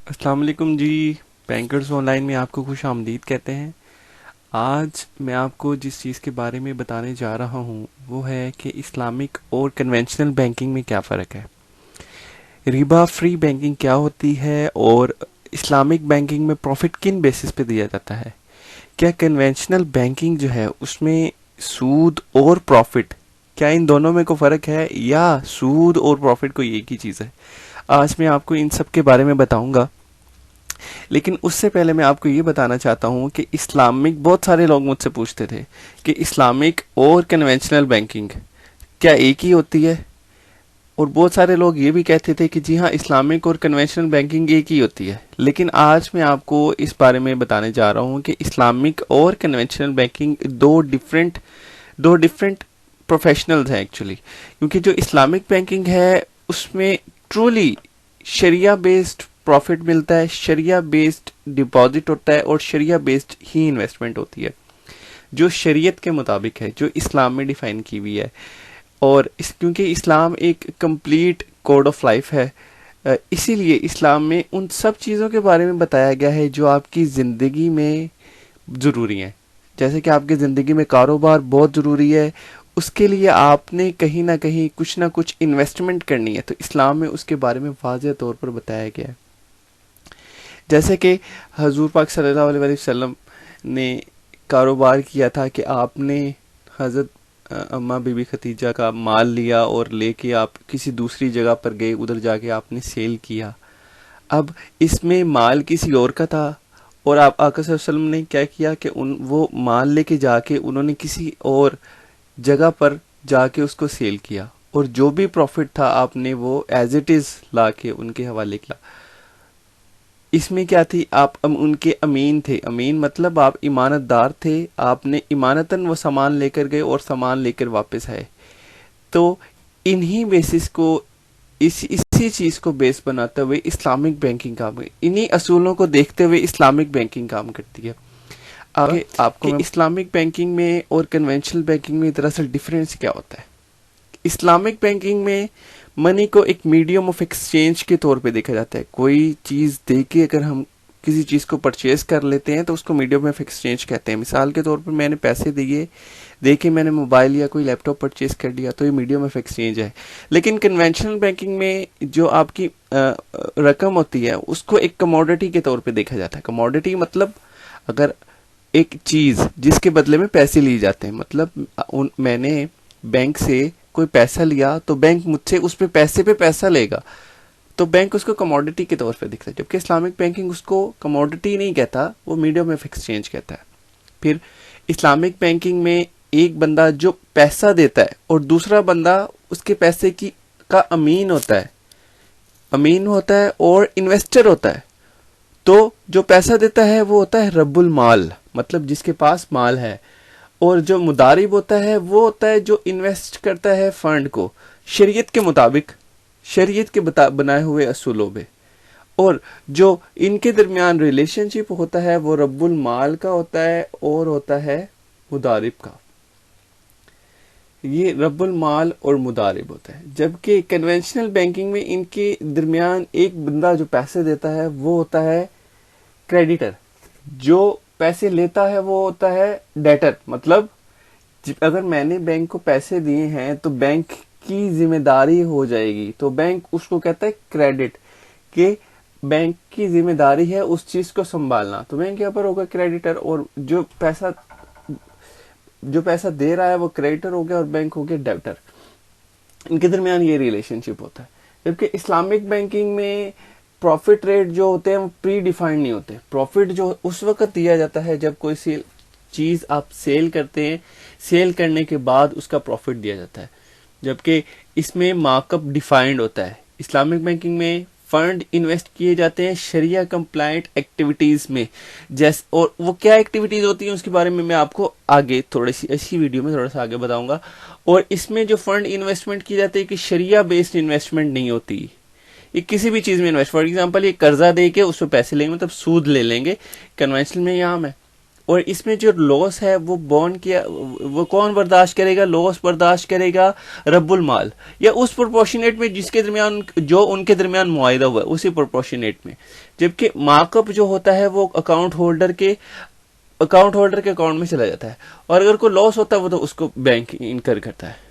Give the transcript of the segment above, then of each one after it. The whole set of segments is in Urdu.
السلام علیکم جی. بینکرز آن لائن میں آپ کو خوش آمدید کہتے ہیں. آج میں آپ کو جس چیز کے بارے میں بتانے جا رہا ہوں وہ ہے کہ اسلامک اور کنونشنل بینکنگ میں کیا فرق ہے، ربا فری بینکنگ کیا ہوتی ہے، اور اسلامک بینکنگ میں پروفٹ کن بیسس پہ دیا جاتا ہے. کیا کنونشنل بینکنگ جو ہے اس میں سود اور پروفٹ، کیا ان دونوں میں کوئی فرق ہے یا سود اور پروفٹ کوئی ایک ہی چیز ہے. آج میں آپ کو ان سب کے بارے میں بتاؤں گا. لیکن اس سے پہلے میں آپ کو یہ بتانا چاہتا ہوں کہ اسلامک، بہت سارے لوگ مجھ سے پوچھتے تھے کہ اسلامک اور کنونشنل بینکنگ کیا ایک ہی ہوتی ہے، اور بہت سارے لوگ یہ بھی کہتے تھے کہ جی ہاں اسلامک اور کنونشنل بینکنگ ایک ہی ہوتی ہے. لیکن آج میں آپ کو اس بارے میں بتانے جا رہا ہوں کہ اسلامک اور کنونشنل بینکنگ دو ڈفرینٹ پروفیشنلز ہیں ایکچولی. کیونکہ جو اسلامک بینکنگ ہے اس میں ٹرولی شریعہ بیسڈ پروفٹ ملتا ہے، شریعہ بیسڈ ڈپازٹ ہوتا ہے، اور شریعہ بیسڈ ہی انویسٹمنٹ ہوتی ہے جو شریعت کے مطابق ہے، جو اسلام میں ڈیفائن کی ہوئی ہے. اور کیونکہ اسلام ایک کمپلیٹ کوڈ آف لائف ہے، اسی لیے اسلام میں ان سب چیزوں کے بارے میں بتایا گیا ہے جو آپ کی زندگی میں ضروری ہیں. جیسے کہ آپ کی زندگی میں کاروبار بہت ضروری ہے، اس کے لیے آپ نے کہیں نہ کچھ انویسٹمنٹ کرنی ہے، تو اسلام میں اس کے بارے میں واضح طور پر بتایا گیا ہے. جیسے کہ حضور پاک صلی اللہ علیہ وسلم نے کاروبار کیا تھا کہ آپ نے حضرت اماں بی بی ختیجہ کا مال لیا اور لے کے آپ کسی دوسری جگہ پر گئے، ادھر جا کے آپ نے سیل کیا. اب اس میں مال کسی اور کا تھا، اور آپ آقا صلی اللہ علیہ وسلم نے کیا کیا کہ وہ مال لے کے جا کے انہوں نے کسی اور جگہ پر جا کے اس کو سیل کیا، اور جو بھی پروفٹ تھا آپ نے وہ ایز اٹ از لا کے ان کے حوالے کیا. اس میں کیا تھی، آپ ان کے امین تھے. امین مطلب آپ امانت دار تھے، آپ نے امانتاً وہ سامان لے کر گئے اور سامان لے کر واپس آئے. تو انہی بیسس کو، اسی چیز کو بیس بناتے ہوئے اسلامک بینکنگ کام کرتی ہے، انہی اصولوں کو دیکھتے ہوئے اسلامک بینکنگ کام کرتی ہے. آگے آپ کو اسلامک بینکنگ میں اور کنونشنل بینکنگ میں دراصل ڈفرینس کیا ہوتا ہے. اسلامک بینکنگ میں منی کو ایک میڈیم آف ایکسچینج کے طور پہ دیکھا جاتا ہے. کوئی چیز دے کے اگر ہم کسی چیز کو پرچیز کر لیتے ہیں تو اس کو میڈیم آف ایکسچینج کہتے ہیں. مثال کے طور پر میں نے پیسے دے کے میں نے موبائل یا کوئی لیپ ٹاپ پرچیز کر لیا تو یہ میڈیم آف ایکسچینج ہے. لیکن کنونشنل بینکنگ میں جو آپ کی رقم ہوتی ہے اس کو ایک کموڈٹی کے طور پہ دیکھا جاتا ہے. کموڈٹی مطلب اگر ایک چیز جس کے بدلے میں پیسے لیے جاتے ہیں، مطلب میں نے بینک سے کوئی پیسہ لیا تو بینک مجھ سے اس پہ پیسہ لے گا، تو بینک اس کو کموڈٹی کے طور پہ دیکھتا ہے. جبکہ اسلامک بینکنگ اس کو کموڈٹی نہیں کہتا، وہ میڈیم آف ایکسچینج کہتا ہے. پھر اسلامک بینکنگ میں ایک بندہ جو پیسہ دیتا ہے اور دوسرا بندہ اس کے پیسے کا امین ہوتا ہے اور انویسٹر ہوتا ہے. تو جو پیسہ دیتا ہے وہ ہوتا ہے رب المال، مطلب جس کے پاس مال ہے، اور جو مضارب ہوتا ہے وہ ہوتا ہے جو انویسٹ کرتا ہے فنڈ کو شریعت کے مطابق، شریعت کے بنائے ہوئے اصولوں پہ. اور جو ان کے درمیان ریلیشن شپ ہوتا ہے وہ رب المال کا ہوتا ہے اور ہوتا ہے مضارب کا. یہ رب المال اور مضارب ہوتا ہے. جبکہ کنونشنل بینکنگ میں ان کے درمیان ایک بندہ جو پیسے دیتا ہے وہ ہوتا ہے کریڈیٹر، جو پیسے لیتا ہے وہ ہوتا ہے ڈیٹر. مطلب اگر میں نے بینک کو پیسے دیے ہیں تو بینک کی ذمہ داری ہو جائے گی، تو بینک اس کو کہتا ہے کریڈٹ، کہ بینک کی ذمہ داری ہے اس چیز کو سنبھالنا. تو بینک یہاں پر ہوگا کریڈیٹر، اور جو پیسہ دے رہا ہے وہ کریڈیٹر ہو گیا اور بینک ہو گیا ڈیبٹر. ان کے درمیان یہ ریلیشن شپ ہوتا ہے. جبکہ اسلامک بینکنگ میں پروفٹ ریٹ جو ہوتے ہیں وہ پری ڈیفائنڈ نہیں ہوتے. پروفٹ جو اس وقت دیا جاتا ہے جب کوئی چیز آپ سیل کرتے ہیں، سیل کرنے کے بعد اس کا پروفٹ دیا جاتا ہے. جبکہ اس میں مارک اپ ڈیفائنڈ ہوتا ہے. اسلامک بینکنگ میں فنڈ انویسٹ کیے جاتے ہیں شریعہ کمپلائنٹ ایکٹیویٹیز میں، اور وہ کیا ایکٹیویٹیز ہوتی ہیں اس کے بارے میں آپ کو آگے تھوڑی سی اسی ویڈیو میں تھوڑا سا آگے بتاؤں گا. اور اس میں جو فنڈ انویسٹمنٹ کی جاتی ہے کہ شریعہ بیسڈ انویسٹمنٹ نہیں ہوتی. یہ کسی بھی چیز میں انویسٹ، فار ایگزامپل یہ قرضہ دے کے اس پہ پیسے لیں گے، مطلب سود لے لیں گے. کنونشنل میں یہ عام ہے. اور اس میں جو لاس ہے وہ بونڈ کیا وہ کون برداشت کرے گا؟ لاس برداشت کرے گا رب المال، یا اس پروپورشنیٹ میں جس کے درمیان جو ان کے درمیان معاہدہ ہوا ہے اسی پروپورشنیٹ میں، جبکہ مارک اپ جو ہوتا ہے وہ اکاؤنٹ ہولڈر کے اکاؤنٹ میں چلا جاتا ہے، اور اگر کوئی لاس ہوتا ہے وہ تو اس کو بینک انکر کرتا ہے۔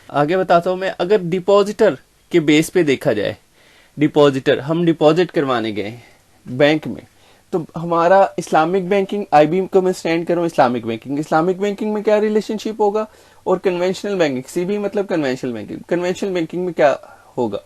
آگے بتاتا ہوں میں، اگر ڈپازیٹر کے بیس پہ دیکھا جائے، ڈپازیٹر ہم ڈپازٹ کروانے گئے بینک میں، تو ہمارا اسلامک بینکنگ، آئی بی کو میں اسٹینڈ کروں اسلامک بینکنگ میں کیا ریلیشن شپ ہوگا، اور کنونشنل بینکنگ، سی بی مطلب کنونشنل بینکنگ میں کیا ہوگا؟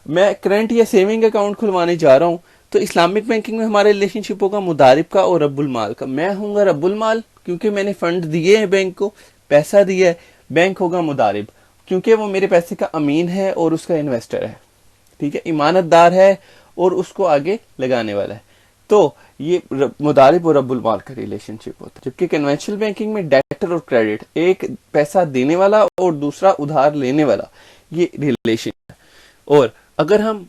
میں کرنٹ یا سیونگ اکاؤنٹ کھلوانے جا رہا ہوں تو اسلامک بینکنگ میں ہمارا ریلیشن شپ ہوگا مضارب کا اور رب المال کا۔ میں ہوں گا رب المال کیونکہ میں نے فنڈ دیے ہیں بینک کو، پیسہ دیا ہے، بینک ہوگا مضارب کیونکہ وہ میرے پیسے کا امین ہے اور اس کا انویسٹر ہے، ٹھیک ہے، امانت دار ہے اور اس کو آگے لگانے والا ہے۔ تو یہ مضارب اور رب المال کا ریلیشن شپ ہوتا ہے، جبکہ کنونشنل بینکنگ میں ڈیٹر اور کریڈٹ، ایک پیسہ دینے والا اور دوسرا ادھار لینے والا، یہ ریلیشن ہے۔ اور اگر ہم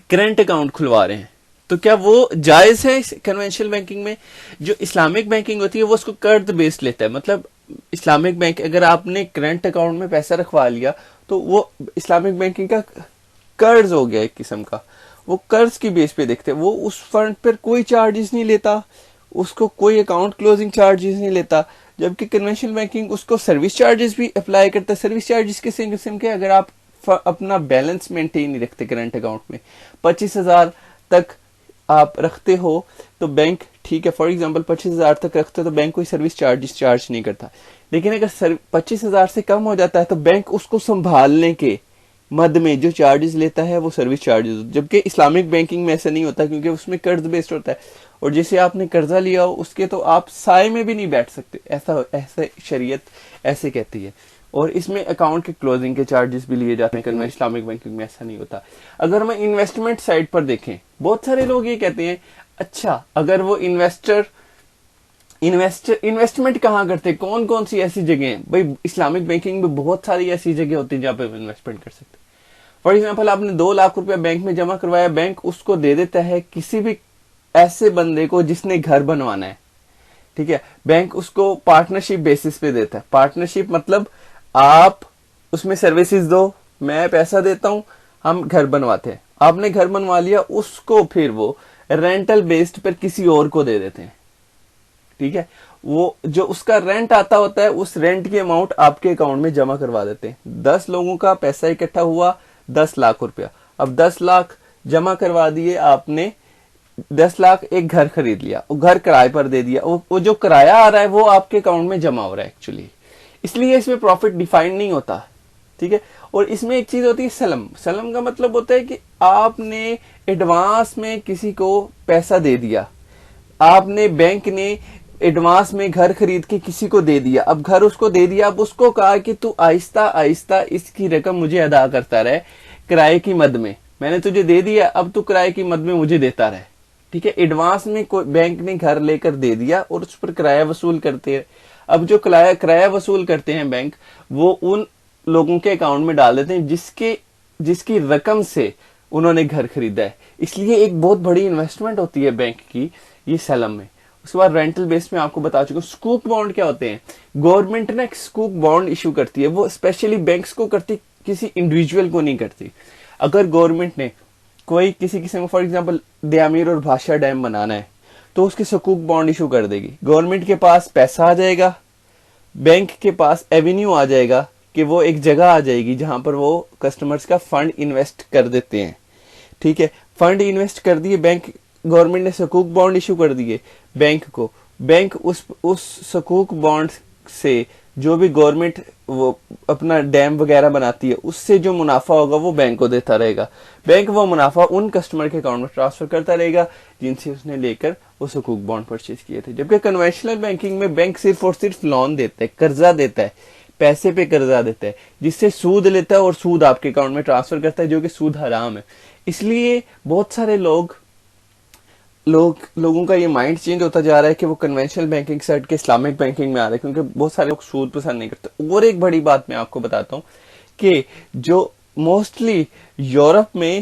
کرنٹ اکاؤنٹ کھلوا رہے ہیں تو کیا وہ جائز ہے کنونشنل بینکنگ میں؟ جو اسلامک بینکنگ ہوتی ہے وہ اس کو قرض بیس لیتا ہے، مطلب اسلامک بینک اگر آپ نے کرنٹ اکاؤنٹ میں پیسہ رکھوا لیا تو وہ اسلامک بینکنگ کا قرض ہو گیا ایک قسم کا، وہ قرض کی بیس پہ دیکھتے ہیں، وہ اس فنڈ پر کوئی چارجز نہیں لیتا، اس کو کوئی اکاؤنٹ کلوزنگ چارجز نہیں لیتا، جبکہ کنونشنل بینکنگ اس کو سروس چارجز بھی اپلائی کرتا ہے۔ سروس چارجز کس قسم کے؟ اگر آپ اپنا بیلنس مینٹین نہیں رکھتے کرنٹ اکاؤنٹ میں، 25,000 تک آپ رکھتے ہو تو بینک، ٹھیک ہے، فار ایگزامپل 25,000 تک رکھتے ہو تو بینک کوئی سروس چارج نہیں کرتا، لیکن اگر 25,000 سے کم ہو جاتا ہے تو بینک اس کو سنبھالنے کے مد میں جو چارجز لیتا ہے وہ سروس چارجز، جبکہ اسلامک بینکنگ میں ایسا نہیں ہوتا کیونکہ اس میں قرض بیسڈ ہوتا ہے، اور جسے آپ نے قرضہ لیا ہو اس کے تو آپ سائے میں بھی نہیں بیٹھ سکتے، ایسا شریعت ایسے کہتی ہے، اور اس میں اکاؤنٹ کے کلوزنگ کے چارجز بھی لیے جاتے ہیں، اسلامک بینکنگ میں ایسا نہیں ہوتا۔ اگر ہم انویسٹمنٹ سائڈ پر دیکھیں، بہت سارے لوگ یہ کہتے ہیں اچھا اگر وہ انویسٹمنٹ کہاں کرتے، کون سی ایسی جگہ ہیں؟ بھائی اسلامک بینکنگ میں بہت ساری ایسی جگہ ہوتی ہیں جہاں پہ انویسٹمنٹ کر سکتے۔ فار ایگزامپل آپ نے 2 لاکھ روپیہ بینک میں جمع کروایا، بینک اس کو دے دیتا ہے کسی بھی ایسے بندے کو جس نے گھر بنوانا ہے، ٹھیک ہے، بینک اس کو پارٹنرشپ بیسس پہ دیتا ہے۔ پارٹنرشپ مطلب آپ اس میں سروسز دو، میں پیسہ دیتا ہوں، ہم گھر بنواتے ہیں، آپ نے گھر بنوا لیا، اس کو پھر وہ رینٹل بیسڈ پر کسی اور کو دے دیتے ہیں، ٹھیک ہے، وہ جو اس کا رینٹ آتا ہوتا ہے اس رینٹ کی اماؤنٹ آپ کے اکاؤنٹ میں جمع کروا دیتے ہیں۔ 10 لوگوں کا پیسہ اکٹھا ہوا 10 لاکھ روپیہ، اب 10 لاکھ جمع کروا دیے آپ نے، 10 لاکھ ایک گھر خرید لیا، وہ گھر کرائے پر دے دیا، وہ جو کرایہ آ رہا ہے وہ آپ کے اکاؤنٹ میں جمع ہو رہا ہے ایکچولی، اس لیے اس میں پروفٹ ڈیفائن نہیں ہوتا، ٹھیک ہے۔ اور اس میں ایک چیز ہوتی ہے سلم کا مطلب ہوتا ہے کہ آپ نے ایڈوانس میں کسی کو پیسہ دے دیا، آپ نے بینک نے ایڈوانس میں گھر خرید کے کسی کو دے دیا، اب گھر اس کو دے دیا، اب اس کو کہا کہ تو آہستہ آہستہ اس کی رقم مجھے ادا کرتا رہے کرائے کی مد میں نے تجھے دے دیا، اب تو کرائے کی مد میں مجھے دیتا رہے، ٹھیک ہے۔ ایڈوانس میں بینک نے گھر لے کر دے دیا اور اس پر کرایہ وصول کرتے ہیں، اب جو کرایہ وصول کرتے ہیں بینک، وہ ان لوگوں کے اکاؤنٹ میں ڈال دیتے ہیں جس کی رقم سے انہوں نے گھر خریدا ہے، اس لیے ایک بہت بڑی انویسٹمنٹ ہوتی ہے بینک کی یہ سلم میں۔ اس کے بعد رینٹل بیس میں آپ کو بتا چکا ہوں۔ سکوک بانڈ کیا ہوتے ہیں؟ گورنمنٹ نے ایک سکوک بانڈ ایشو کرتی ہے، وہ اسپیشلی بینکس کو کرتی، کسی انڈیویجول کو نہیں کرتی۔ اگر گورنمنٹ نے کوئی کسی قسم، فار ایگزامپل دیامیر اور بھاشا ڈیم بنانا ہے تو اس کی سکوک بانڈ ایشو کر دے گی، گورنمنٹ کے پاس پیسہ آ جائے گا، بینک کے پاس ایونیو آ جائے گا کہ وہ ایک جگہ آ جائے گی جہاں پر وہ کسٹمرز کا فنڈ انویسٹ کر دیتے ہیں، ٹھیک ہے، فنڈ انویسٹ کر دیے بینک، گورنمنٹ نے سکوک بانڈ ایشو کر دیے بینک کو، بینک اس سکوک بانڈ سے جو بھی گورنمنٹ وہ اپنا ڈیم وغیرہ بناتی ہے اس سے جو منافع ہوگا وہ بینک کو دیتا رہے گا، بینک وہ منافع ان کسٹمر کے اکاؤنٹ میں ٹرانسفر کرتا رہے گا جن سے اس نے لے کر وہ سکوک بانڈ پرچیز کیے تھے۔ جبکہ کنونشنل بینکنگ میں بینک صرف اور صرف لون دیتا ہے، قرضہ دیتا ہے، پیسے پہ قرضہ دیتا ہے، جس سے سود لیتا ہے اور سود آپ کے اکاؤنٹ میں ٹرانسفر کرتا ہے، جو کہ سود حرام ہے۔ اس لیے بہت سارے لوگوں کا یہ مائنڈ چینج ہوتا جا رہا ہے کہ وہ کنونشنل بینکنگ سے ہٹ کے اسلامک بینکنگ میں آ رہے ہیں، کیونکہ بہت سارے لوگ سود پسند نہیں کرتے۔ اور ایک بڑی بات میں آپ کو بتاتا ہوں کہ جو موسٹلی یورپ میں